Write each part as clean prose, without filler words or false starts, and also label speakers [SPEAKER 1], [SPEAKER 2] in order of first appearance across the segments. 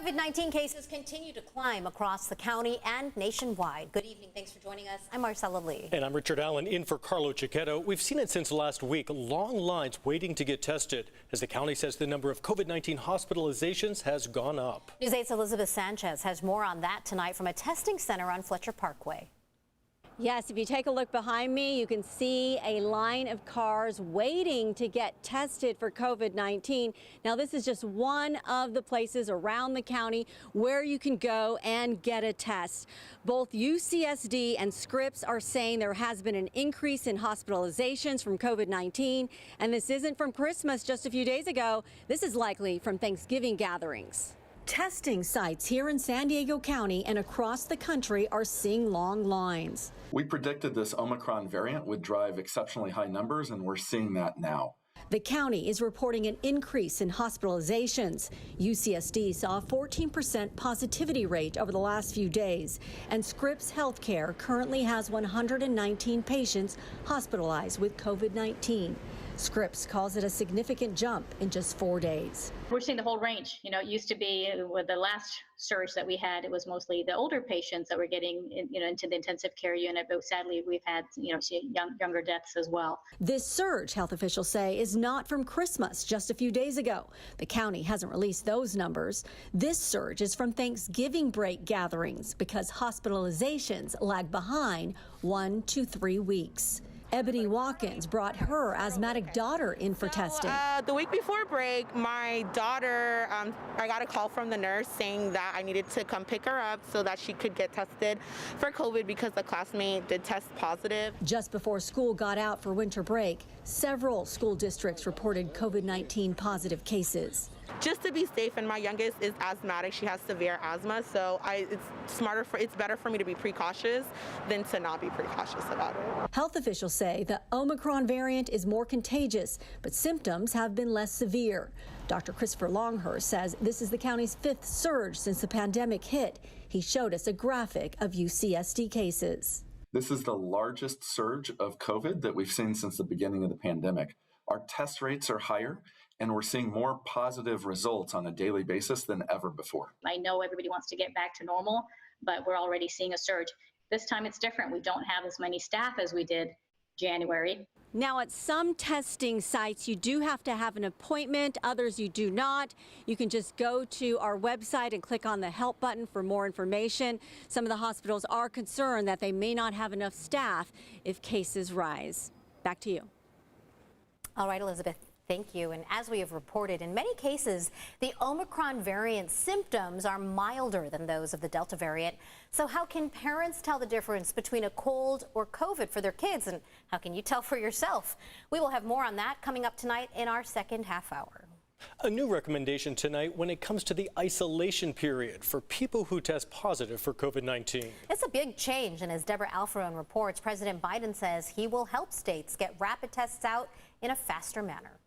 [SPEAKER 1] COVID-19 cases continue to climb across the county and nationwide. Good evening. Thanks for joining us. I'm Marcella Lee.
[SPEAKER 2] And I'm Richard Allen, in for Carlo Cicchetto. We've seen it since last week. Long lines waiting to get tested as the county says the number of COVID-19 hospitalizations has gone up.
[SPEAKER 1] News 8's Elizabeth Sanchez has more on that tonight from a testing center on Fletcher Parkway.
[SPEAKER 3] Yes, if you take a look behind me, you can see a line of cars waiting to get tested for COVID-19. Now, this is just one of the places around the county where you can go and get a test. Both UCSD and Scripps are saying there has been an increase in hospitalizations from COVID-19, and this isn't from Christmas just a few days ago. This is likely from Thanksgiving gatherings. Testing sites here in San Diego County and across the country are seeing long lines.
[SPEAKER 4] We predicted this Omicron variant would drive exceptionally high numbers, and we're seeing that now.
[SPEAKER 3] The county is reporting an increase in hospitalizations. UCSD saw a 14% positivity rate over the last few days, and Scripps Healthcare currently has 119 patients hospitalized with COVID-19. Scripps calls it a significant jump in just 4 days.
[SPEAKER 5] We're seeing the whole range. You know, it used to be with the last surge that we had, it was mostly the older patients that were getting, into the intensive care unit. But sadly, we've had, younger deaths as well.
[SPEAKER 3] This surge, health officials say, is not from Christmas just a few days ago. The county hasn't released those numbers. This surge is from Thanksgiving break gatherings because hospitalizations lag behind 1 to 3 weeks. Ebony Watkins brought her asthmatic daughter in for testing.
[SPEAKER 6] The week before break, my daughter, I got a call from the nurse saying that I needed to come pick her up so that she could get tested for COVID because the classmate did test positive.
[SPEAKER 3] Just before school got out for winter break, several school districts reported COVID-19 positive cases.
[SPEAKER 6] Just to be safe, and my youngest is asthmatic. She has severe asthma, so it's better for me to be precautious than to not be precautious about it.
[SPEAKER 3] Health officials say the Omicron variant is more contagious, but symptoms have been less severe. Dr. Christopher Longhurst says this is the county's 5th surge since the pandemic hit. He showed us a graphic of UCSD cases.
[SPEAKER 4] This is the largest surge of COVID that we've seen since the beginning of the pandemic. Our test rates are higher, and we're seeing more positive results on a daily basis than ever before.
[SPEAKER 5] I know everybody wants to get back to normal, but we're already seeing a surge. This time it's different. We don't have as many staff as we did January.
[SPEAKER 3] Now, at some testing sites, you do have to have an appointment. Others you do not. You can just go to our website and click on the help button for more information. Some of the hospitals are concerned that they may not have enough staff if cases rise. Back to you.
[SPEAKER 1] All right, Elizabeth. Thank you. And as we have reported, in many cases, the Omicron variant symptoms are milder than those of the Delta variant. So how can parents tell the difference between a cold or COVID for their kids? And how can you tell for yourself? We will have more on that coming up tonight in our second half hour.
[SPEAKER 2] A new recommendation tonight when it comes to the isolation period for people who test positive for COVID-19.
[SPEAKER 1] It's a big change, and as Deborah Alfarone reports, President Biden says he will help states get rapid tests out in a faster manner.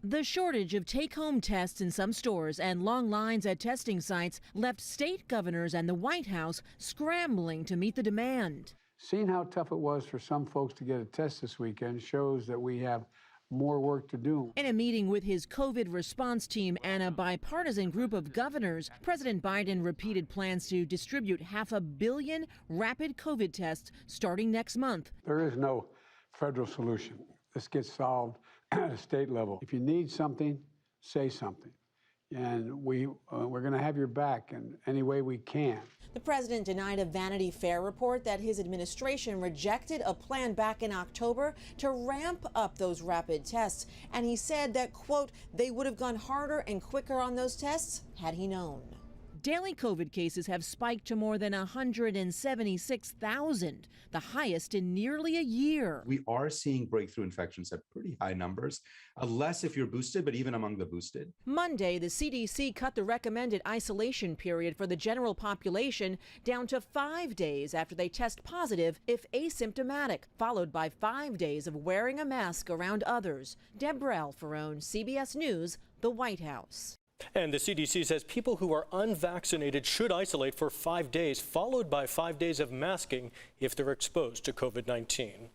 [SPEAKER 7] The shortage of take-home tests in some stores and long lines at testing sites left state governors and the White House scrambling to meet the demand.
[SPEAKER 8] Seeing how tough it was for some folks to get a test this weekend shows that we have more work to do.
[SPEAKER 7] In a meeting with his COVID response team and a bipartisan group of governors, President Biden repeated plans to distribute 500 million rapid COVID tests starting next month.
[SPEAKER 8] There is no federal solution. This gets solved at a state level. If you need something, say something. And we're going to have your back in any way we can.
[SPEAKER 9] The president denied a Vanity Fair report that his administration rejected a plan back in October to ramp up those rapid tests. And he said that, quote, they would have gone harder and quicker on those tests had he known.
[SPEAKER 7] Daily COVID cases have spiked to more than 176,000, the highest in nearly a year.
[SPEAKER 10] We are seeing breakthrough infections at pretty high numbers, less if you're boosted, but even among the boosted.
[SPEAKER 7] Monday, the CDC cut the recommended isolation period for the general population down to 5 days after they test positive if asymptomatic, followed by 5 days of wearing a mask around others. Deborah Alfarone, CBS News, the White House.
[SPEAKER 2] And the CDC says people who are unvaccinated should isolate for 5 days, followed by 5 days of masking if they're exposed to COVID-19.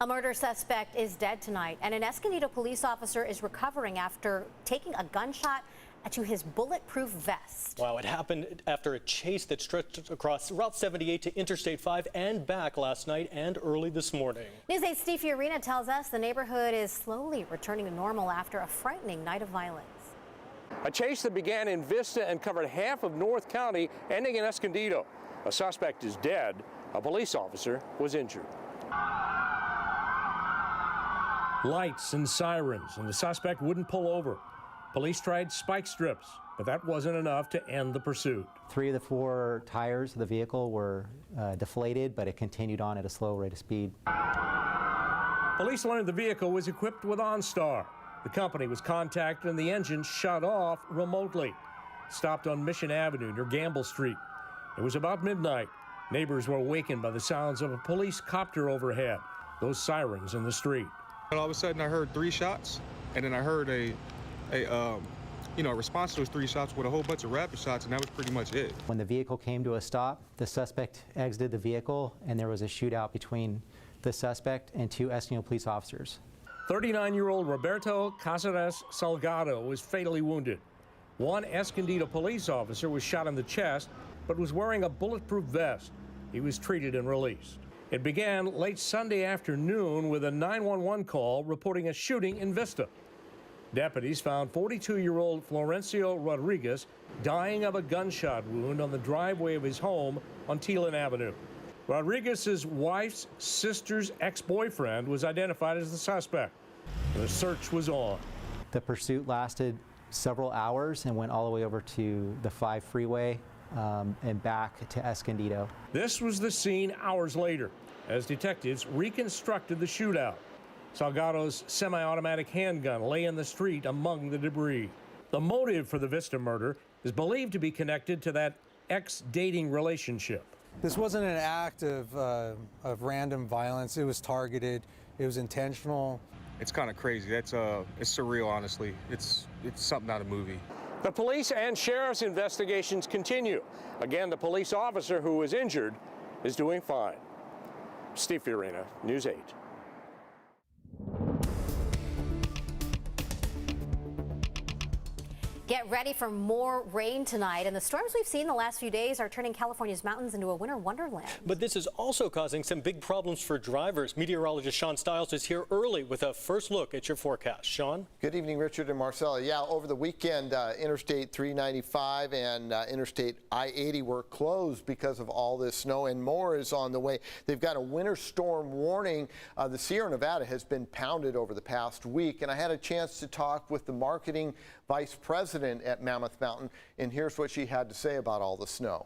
[SPEAKER 1] A murder suspect is dead tonight, and an Escondido police officer is recovering after taking a gunshot to his bulletproof vest.
[SPEAKER 2] Wow, it happened after a chase that stretched across Route 78 to Interstate 5 and back last night and early this morning.
[SPEAKER 1] News 8's Steve Fiorina tells us the neighborhood is slowly returning to normal after a frightening night of violence.
[SPEAKER 11] A chase that began in Vista and covered half of North County, ending in Escondido. A suspect is dead. A police officer was injured.
[SPEAKER 12] Lights and sirens, and the suspect wouldn't pull over. Police tried spike strips, but that wasn't enough to end the pursuit.
[SPEAKER 13] 3 of the 4 tires of the vehicle were deflated, but it continued on at a slow rate of speed.
[SPEAKER 12] Police learned the vehicle was equipped with OnStar. The company was contacted and the engine shut off remotely. Stopped on Mission Avenue near Gamble Street. It was about midnight. Neighbors were awakened by the sounds of a police copter overhead, those sirens in the street.
[SPEAKER 14] All of a sudden I heard 3 shots, and then I heard a response to those 3 shots with a whole bunch of rapid shots, and that was pretty much it.
[SPEAKER 13] When the vehicle came to a stop, the suspect exited the vehicle, and there was a shootout between the suspect and 2 Escondido police officers.
[SPEAKER 12] 39-year-old Roberto Caceres Salgado was fatally wounded. 1 Escondido police officer was shot in the chest, but was wearing a bulletproof vest. He was treated and released. It began late Sunday afternoon with a 911 call reporting a shooting in Vista. Deputies found 42-year-old Florencio Rodriguez dying of a gunshot wound on the driveway of his home on Teelan Avenue. Rodriguez's wife's sister's ex-boyfriend was identified as the suspect. The search was on.
[SPEAKER 13] The pursuit lasted several hours and went all the way over to the 5 freeway and back to Escondido.
[SPEAKER 12] This was the scene hours later as detectives reconstructed the shootout. Salgado's semi-automatic handgun lay in the street among the debris. The motive for the Vista murder is believed to be connected to that ex-dating relationship.
[SPEAKER 15] This wasn't an act of random violence. It was targeted. It was intentional.
[SPEAKER 14] It's kind of crazy. It's surreal, honestly. It's something out of a movie.
[SPEAKER 11] The police and sheriff's investigations continue. Again, the police officer who was injured is doing fine. Steve Fiorina, News 8.
[SPEAKER 1] Get ready for more rain tonight, and the storms we've seen the last few days are turning California's mountains into a winter wonderland.
[SPEAKER 2] But this is also causing some big problems for drivers. Meteorologist Sean Stiles is here early with a first look at your forecast. Sean?
[SPEAKER 16] Good evening, Richard and Marcella. Yeah, over the weekend, Interstate 395 and Interstate I-80 were closed because of all this snow, and more is on the way. They've got a winter storm warning. The Sierra Nevada has been pounded over the past week, and I had a chance to talk with the marketing vice president at Mammoth Mountain, and here's what she had to say about all the snow.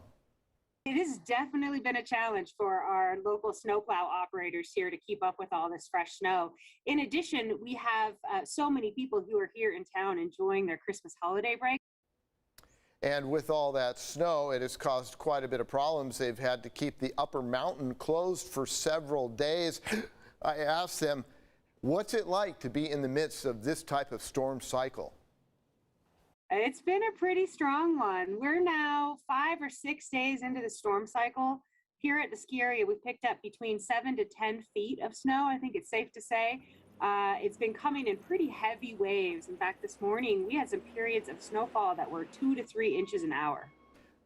[SPEAKER 17] It has definitely been a challenge for our local snowplow operators here to keep up with all this fresh snow. In addition, we have so many people who are here in town enjoying their Christmas holiday break.
[SPEAKER 16] And with all that snow, it has caused quite a bit of problems. They've had to keep the upper mountain closed for several days. I asked them, what's it like to be in the midst of this type of storm cycle?
[SPEAKER 17] It's been a pretty strong one. We're now 5 or 6 days into the storm cycle. Here at the ski area, we've picked up between 7 to 10 feet of snow, I think it's safe to say. It's been coming in pretty heavy waves. In fact, this morning, we had some periods of snowfall that were 2 to 3 inches an hour.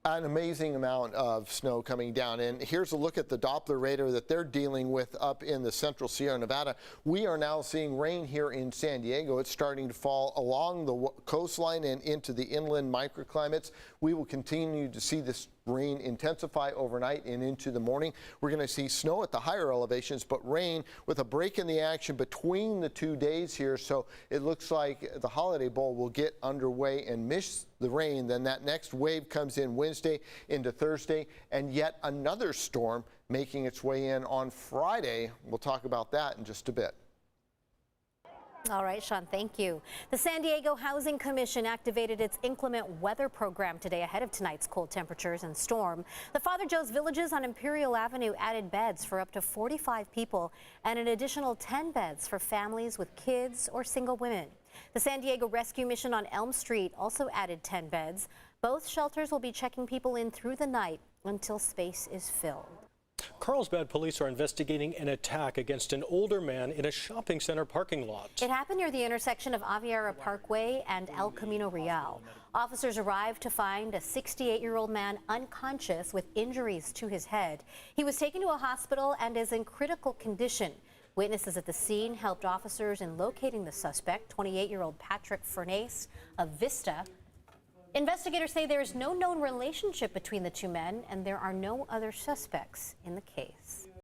[SPEAKER 16] An amazing amount of snow coming down. And here's a look at the Doppler radar that they're dealing with up in the central Sierra Nevada. We are now seeing rain here in San Diego. It's starting to fall along the coastline and into the inland microclimates. We will continue to see this rain intensify overnight and into the morning. We're going to see snow at the higher elevations, but rain with a break in the action between the 2 days here. So it looks like the Holiday Bowl will get underway and miss the rain. Then that next wave comes in Wednesday into Thursday, and yet another storm making its way in on Friday. We'll talk about that in just a bit.
[SPEAKER 1] All right, Sean, thank you. The San Diego Housing Commission activated its inclement weather program today ahead of tonight's cold temperatures and storm. The Father Joe's Villages on Imperial Avenue added beds for up to 45 people and an additional 10 beds for families with kids or single women. The San Diego Rescue Mission on Elm Street also added 10 beds. Both shelters will be checking people in through the night until space is filled.
[SPEAKER 2] Carlsbad police are investigating an attack against an older man in a shopping center parking lot.
[SPEAKER 1] It happened near the intersection of Aviara Parkway and El Camino Real. Officers arrived to find a 68-year-old man unconscious with injuries to his head. He was taken to a hospital and is in critical condition. Witnesses at the scene helped officers in locating the suspect, 28-year-old Patrick Furnace of Vista. Investigators say there is no known relationship between the two men and there are no other suspects in the case.